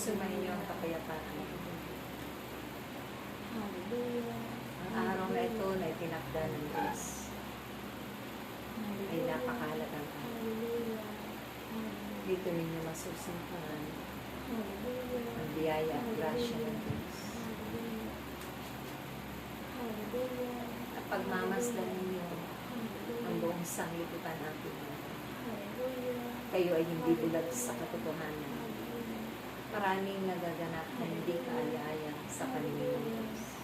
Sumayin niyo ang kapayapaan. Hallelujah. Ang araw na ito na itinakda ng Diyos ay napakahalagang araw. Hallelujah. Dito ninyo masusuntuhan Hallelujah. ang biyaya at grasya ng Diyos. Hallelujah. Hallelujah. At pagmamasdan ninyo ang Hallelujah. buong sanglibutan natin. Hallelujah. Kayo ay hindi bulag sa katotohanan. Maraming nagaganap na hindi kaaya-aya sa paningin ng Diyos.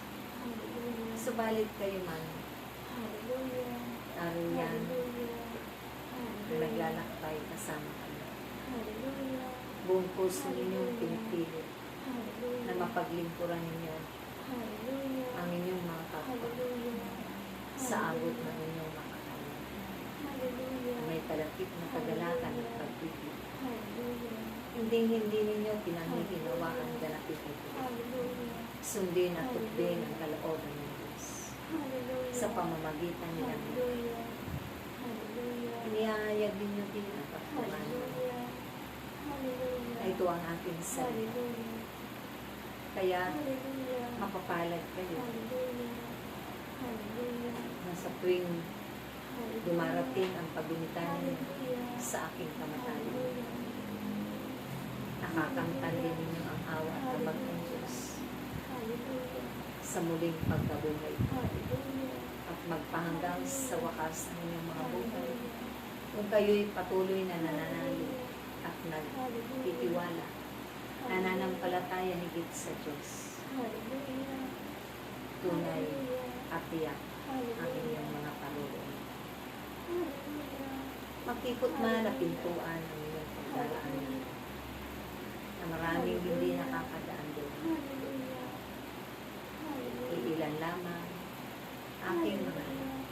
Subalit kayo man, Hallelujah. naroon yan Hallelujah. na naglalakbay kasama kayo. Hallelujah. Buong puso ninyong pinipilit na Hallelujah. mapaglingkuran ninyo Hallelujah. ang inyong mga kapwa Hallelujah. sa abot ng inyong makakaya. Hallelujah. May kalapit na kagalakan at pagpipil. Hallelujah. Hindi ninyo pinanghihinawa ang ganapit ito. Hallelujah. Sundin at tugdin ang kalooban ng Diyos Hallelujah. sa pamamagitan nilang Hallelujah. Hallelujah. inihahayag ninyo din ang pagkuhan Hallelujah. Hallelujah. na ito ang aking salita. Hallelujah. Kaya Hallelujah. mapapalad kayo Hallelujah. Hallelujah. na sa tuwing Hallelujah. dumarating ang pagbinitan ninyo Hallelujah. sa aking kamatayan. Hallelujah. Nakakamtan din ninyo ang awa at habag ng Diyos Hallelujah. sa muling pagkabuhay Hallelujah. at magpahanggang sa wakas ng inyong mga buhay. Kung kayo'y patuloy na nananalig at nagtitiwala, nananampalataya higit sa Diyos, Hallelujah. tunay at tiyak ang Hallelujah. inyong mga parurong. Hallelujah. Makikot man na pintuan ang inyong pagdaraan na maraming hindi nakakadaan doon. Hallelujah. Hallelujah. Iilan lamang aking mga anak.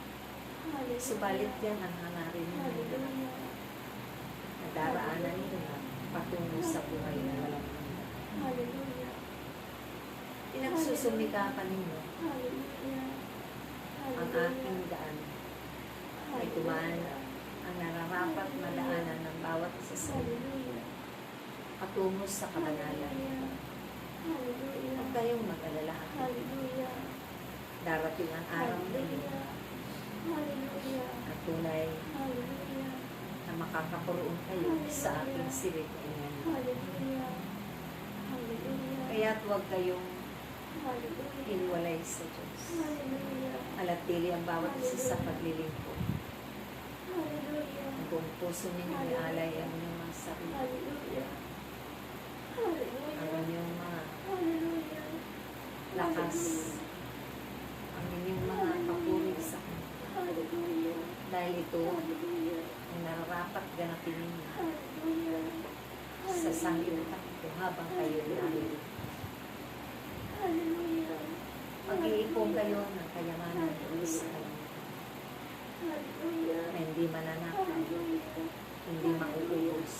Hallelujah. Subalit yan ang hangarin ninyo Hallelujah. na daraanan ninyo na patungo sa buhay na walang hanggan. Hallelujah. Pinagsusumikapan ninyo Hallelujah. ang aking daan ay tumaan ang nararapat madaanan ng bawat isa sa inyo Hallelujah. patungo sa kabanalan. Hallelujah. Huwag kayong mag-alala at Hallelujah. darating ang araw na inyo Hallelujah. at tunay Hallelujah. na makakapuroon kayo sa aking silid na inyan. Hallelujah. Hallelujah. Kaya't huwag kayong Hallelujah. iniwalay sa Diyos. Hallelujah. Manatili ang bawat isa sa paglilingkod. Hallelujah. Ang buong puso ninyo ialay ang inyong mga sarili, Hallelujah. ang Hallelujah. inyong mga Hallelujah. lakas, ang inyong mga papuri sa Kanya. Hallelujah. Dahil ito Hallelujah. ang nararapat ganapin ninyo Hallelujah. sa sanglibutan ito habang kayo nalilito. Hallelujah. Mag-iipon kayo ng kayamanan ng sa Kanya Hallelujah. na hindi mananakaw, Hallelujah. hindi mauubos.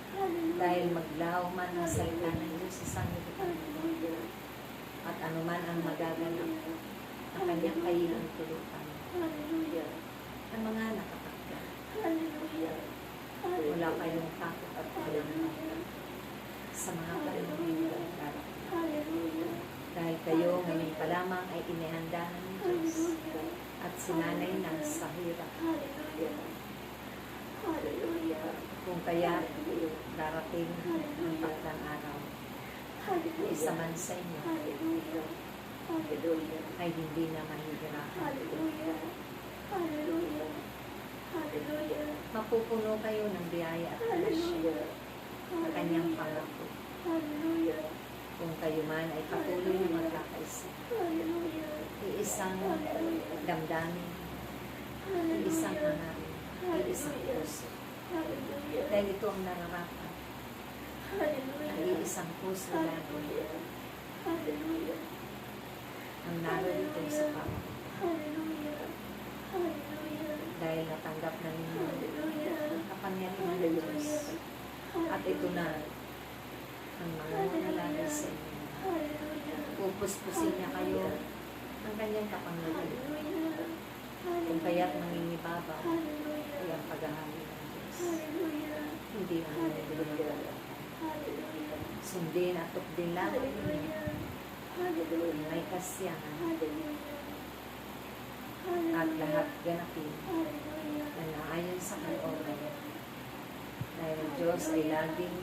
Hallelujah. Dahil maglaw man ang salita ng Diyos sa sanglibutan ito Hallelujah. at anuman ang magaganap na Kanyang kailang tulutan Hallelujah. ng mga nakatakda. Hallelujah. Wala kayong takot at walang sa mga panahon at darating. Hallelujah. Dahil kayo ngayon pa lamang ay inihanda ng Diyos Hallelujah. at sinanay na sa hirap. Hallelujah. Hallelujah. Kung kaya darating ang takdang araw, isa man sa inyo Hallelujah. Hallelujah. ay hindi na mahihirapan. Hallelujah. Hallelujah. Hallelujah. Mapupuno kayo ng biyaya at grasya Hallelujah. na Kanyang pangako. Hallelujah. Kung kayo man ay patuloy na magkakaisa. Hallelujah. Iisang damdamin, iisang hangarin, iisang puso. Hallelujah. Dahil ito ang nararapat Hallelujah. ng iisang puso natin Hallelujah. Hallelujah. ang narito sa pamamagitan. Hallelujah. Hallelujah. Dahil natanggap na ninyo Hallelujah. ang kapangyarihan ng Diyos. At ito na ang mga nanalangin sa inyo. Hallelujah. Pupuspusin niya kayo ng kanyang kapangyarihan. Hallelujah. Kung kaya't nangingibabaw Hallelujah. ay ang paghahari ng Diyos. Hallelujah. Hindi ang nangyayari. Hallelujah. Sundin at tukdin lamang ninyo. Hallelujah. Hallelujah. May kasiyahan Hallelujah. at lahat ganapin Hallelujah. na naayon sa kalooban. Dahil ang Diyos ay laging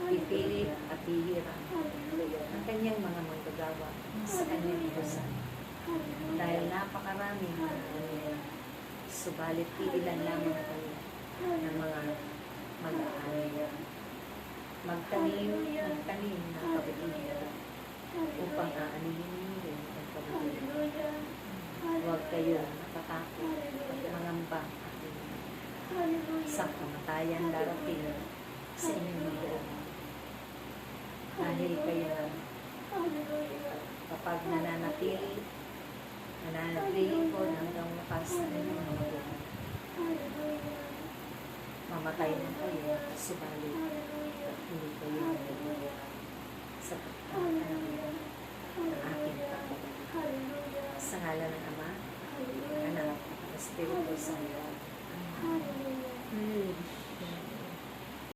pipili at hihiram Hallelujah. ang kanyang mga manggagawa sa kanyang utusan. Dahil napakaraming mga kanila, subalit iilan lamang kayo ng mga mag-aani. Magtanim ng tanim ng kabutihan upang aanihin ninyo ang kabutihan. Hallelujah. Huwag kayo natatakot at mangamba at sa kamatayan darating sa inyong mga buhay. Dahil kayo kapag nananatili ko hanggang wakas sa inyong mga buhay. Mamatay na kayo, subalit at hindi kayo mabubuhay sa pagkakaroon ng aking pagkakas. Sa ngalan ng Ama, ng Anak, at ng Espiritu Santo. Amen.